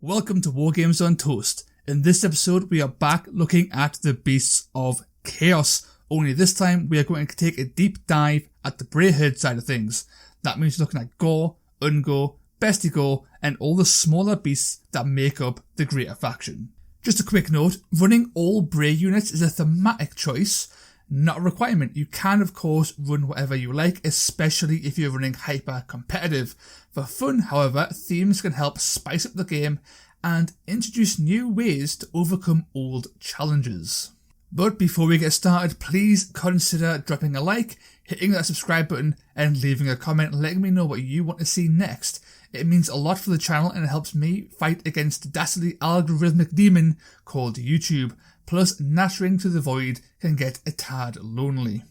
Welcome to Wargames on Toast. In this episode we are back looking at the Beasts of Chaos, only this time we are going to take a deep dive at the Brayherd side of things. That means looking at Gore, Ungo, Bestigo and all the smaller beasts that make up the greater faction. Just a quick note, running all Bray units is a thematic choice, not a requirement. You can of course run whatever you like, especially if you're running hyper competitive. For fun, however, themes can help spice up the game and introduce new ways to overcome old challenges. But before we get started, please consider dropping a like, hitting that subscribe button and leaving a comment letting me know what you want to see next. It means a lot for the channel and it helps me fight against the dastardly algorithmic demon called YouTube. Plus, nattering to the void can get a tad lonely.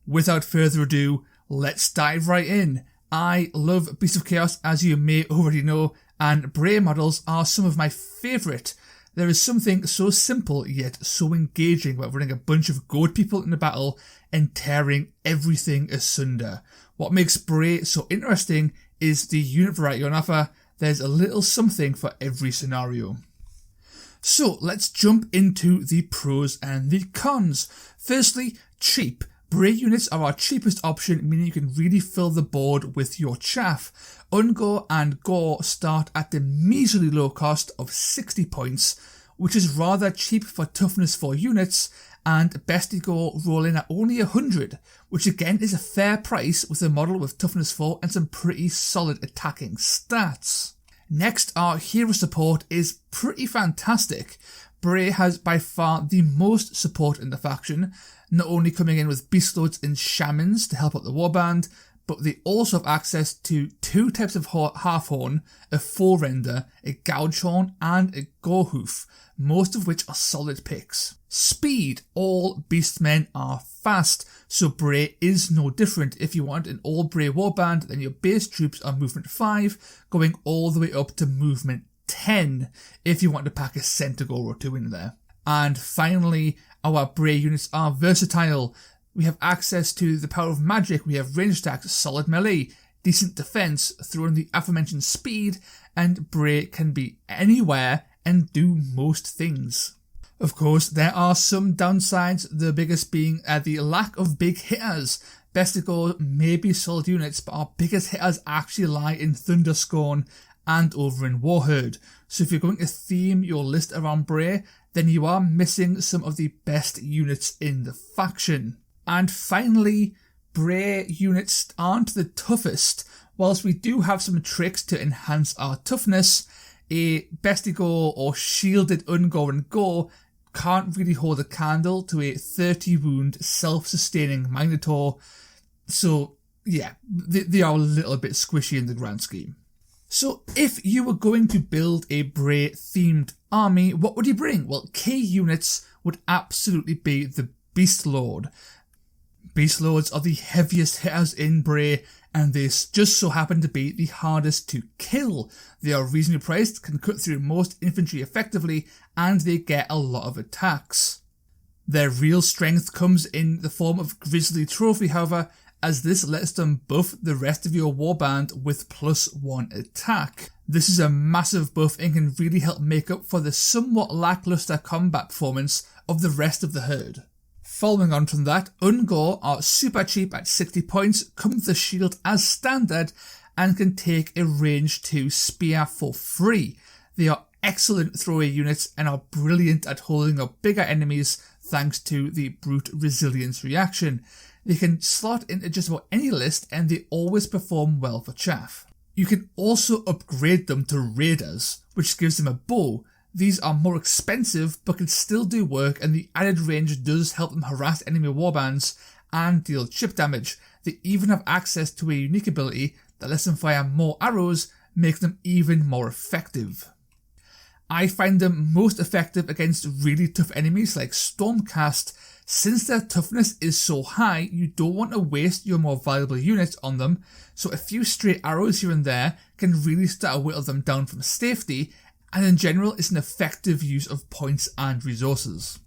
Without further ado, let's dive right in. I love Beasts of Chaos, as you may already know, and Bray models are some of my favourite. There is something so simple yet so engaging about running a bunch of goat people in a battle and tearing everything asunder. What makes Bray so interesting is the unit variety on offer. There's a little something for every scenario. So let's jump into the pros and the cons. Firstly, cheap. Bray units are our cheapest option, meaning you can really fill the board with your chaff. Ungo and Gore start at the measly low cost of 60 points, which is rather cheap for toughness 4 units, and Bestigo roll in at only 100, which again is a fair price with a model with toughness 4 and some pretty solid attacking stats. Next, our hero support is pretty fantastic. Bray has by far the most support in the faction, not only coming in with beast lords and shamans to help out the warband, but they also have access to 2 types of half-horn, a forerender, a gougehorn and a gorehoof, most of which are solid picks. Speed. All beastmen are fast, so Bray is no different. If you want an all Bray warband, then your base troops are movement 5, going all the way up to movement 10 if you want to pack a Centaur or 2 in there. And finally, our Bray units are versatile. We have access to the power of magic, we have range attacks, solid melee, decent defense, throw in the aforementioned speed, and Bray can be anywhere and do most things. Of course, there are some downsides, the biggest being the lack of big hitters. Bestigo may be solid units, but our biggest hitters actually lie in Thunderscorn and over in Warcry. So if you're going to theme your list around Bray, then you are missing some of the best units in the faction. And finally, Bray units aren't the toughest. Whilst we do have some tricks to enhance our toughness, a Bestigo or shielded Ungo and Gore can't really hold a candle to a 30 wound self-sustaining Minotaur. So yeah, they are a little bit squishy in the grand scheme. So if you were going to build a Bray themed army, what would you bring? Well, key units would absolutely be the Beast Lord. Beast Lords are the heaviest hitters in Bray, and they just so happen to be the hardest to kill. They are reasonably priced, can cut through most infantry effectively, and they get a lot of attacks. Their real strength comes in the form of Grizzly Trophy, however, as this lets them buff the rest of your warband with +1 attack. This is a massive buff and can really help make up for the somewhat lackluster combat performance of the rest of the herd. Following on from that, Ungo are super cheap at 60 points, come with the shield as standard, and can take a range 2 spear for free. They are excellent throwaway units and are brilliant at holding up bigger enemies thanks to the brute resilience reaction. They can slot into just about any list and they always perform well for chaff. You can also upgrade them to raiders, which gives them a bow. These are more expensive but can still do work, and the added range does help them harass enemy warbands and deal chip damage. They even have access to a unique ability that lets them fire more arrows, making them even more effective. I find them most effective against really tough enemies like Stormcast. Since their toughness is so high, you don't want to waste your more valuable units on them, so a few stray arrows here and there can really start to whittle them down from safety, and in general it's an effective use of points and resources.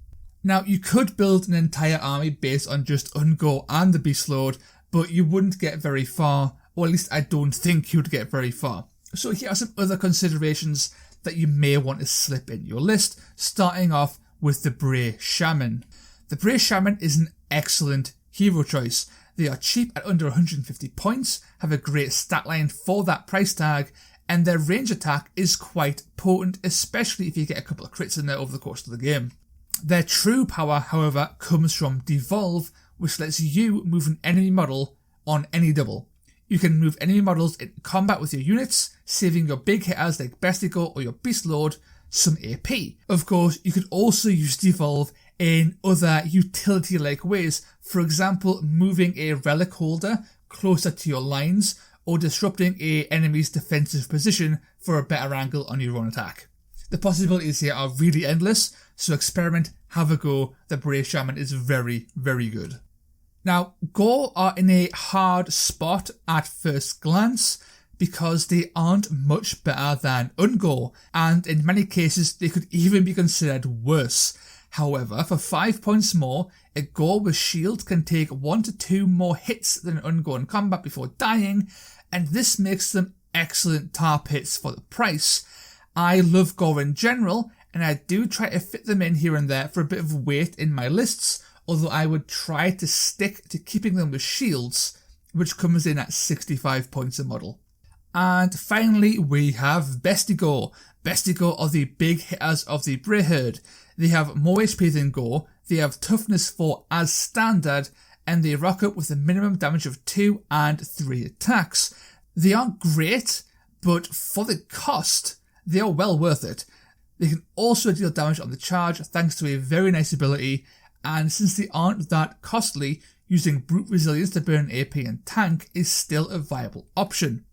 Now, you could build an entire army based on just Ungo and the Beast Lord, but you wouldn't get very far, or at least I don't think you'd get very far. So here are some other considerations that you may want to slip in your list, starting off with the Bray Shaman. The Bray Shaman is an excellent hero choice. They are cheap at under 150 points, have a great stat line for that price tag, and their range attack is quite potent, especially if you get a couple of crits in there over the course of the game. Their true power, however, comes from Devolve, which lets you move an enemy model on any double. You can move enemy models in combat with your units, saving your big hitters like Bestigo or your Beast Lord some AP. Of course, you could also use Devolve in other utility-like ways, for example, moving a relic holder closer to your lines or disrupting an enemy's defensive position for a better angle on your own attack. The possibilities here are really endless, so experiment, have a go. The Bray Shaman is very, very good. Now, Gore are in a hard spot at first glance because they aren't much better than Ungore, and in many cases they could even be considered worse. However, for 5 points more, a Gore with shield can take 1 to 2 more hits than an Ungore in combat before dying, and this makes them excellent tarp hits for the price. I love Gore in general, and I do try to fit them in here and there for a bit of weight in my lists, although I would try to stick to keeping them with shields, which comes in at 65 points a model. And finally, we have Bestigo. Bestigo are the big hitters of the Brayherd. They have more HP than Gore, they have toughness 4 as standard, and they rock up with a minimum damage of 2 and 3 attacks. They aren't great, but for the cost, they are well worth it. They can also deal damage on the charge thanks to a very nice ability, and since they aren't that costly, using Brute Resilience to burn AP and tank is still a viable option.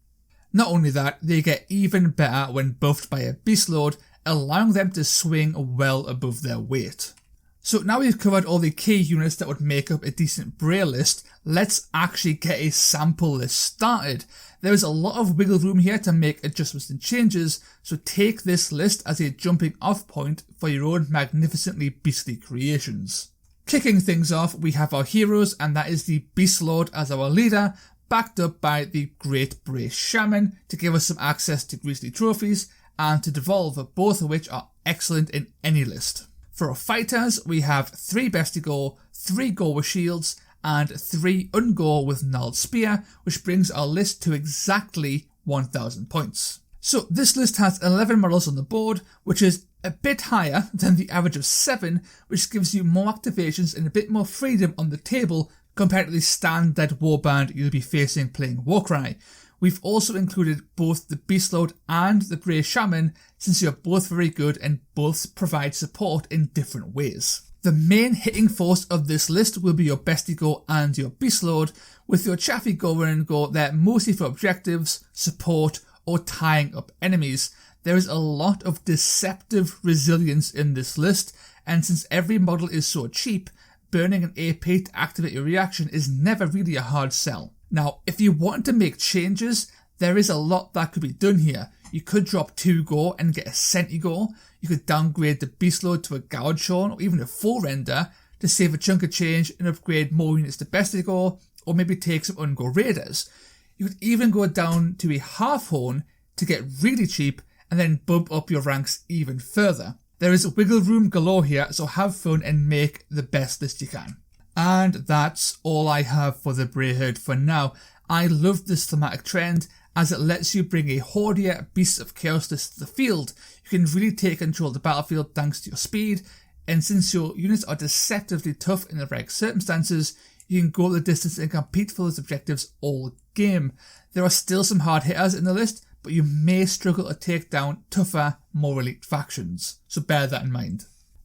Not only that, they get even better when buffed by a Beast Lord, allowing them to swing well above their weight. So now we've covered all the key units that would make up a decent Bray list, let's actually get a sample list started. There is a lot of wiggle room here to make adjustments and changes, so take this list as a jumping off point for your own magnificently beastly creations. Kicking things off, we have our heroes, and that is the Beast Lord as our leader, backed up by the Great Bray Shaman to give us some access to Grizzly trophies, and to Devolve, both of which are excellent in any list. For our fighters, we have 3 Bestigo, 3 Gore with shields, and 3 Ungore with Gnarled Spear, which brings our list to exactly 1000 points. So this list has 11 models on the board, which is a bit higher than the average of 7, which gives you more activations and a bit more freedom on the table compared to the standard warband you'll be facing playing Warcry. We've also included both the Beast Lord and the Bray Shaman, since you're both very good and both provide support in different ways. The main hitting force of this list will be your Bestigo and your Beast Lord, with your Chaffy Gore and Ungore there mostly for objectives, support, or tying up enemies. There is a lot of deceptive resilience in this list, and since every model is so cheap, burning an AP to activate your reaction is never really a hard sell. Now, if you want to make changes, there is a lot that could be done here. You could drop 2 Gore and get a Centigore. You could downgrade the Beast Lord to a Goudshawn or even a full render to save a chunk of change and upgrade more units to Bestigo, or maybe take some Ungore Raiders. You could even go down to a Half Horn to get really cheap and then bump up your ranks even further. There is wiggle room galore here, so have fun and make the best list you can. And that's all I have for the Brayherd for now. I love this thematic trend as it lets you bring a hordier Beasts of Chaos list to the field. You can really take control of the battlefield thanks to your speed, and since your units are deceptively tough in the right circumstances, you can go the distance and compete for those objectives all game. There are still some hard hitters in the list, but you may struggle to take down tougher, more elite factions, so bear that in mind.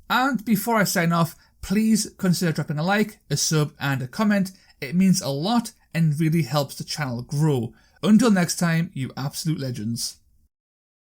And before I sign off, please consider dropping a like, a sub and a comment. It means a lot and really helps the channel grow. Until next time, you absolute legends.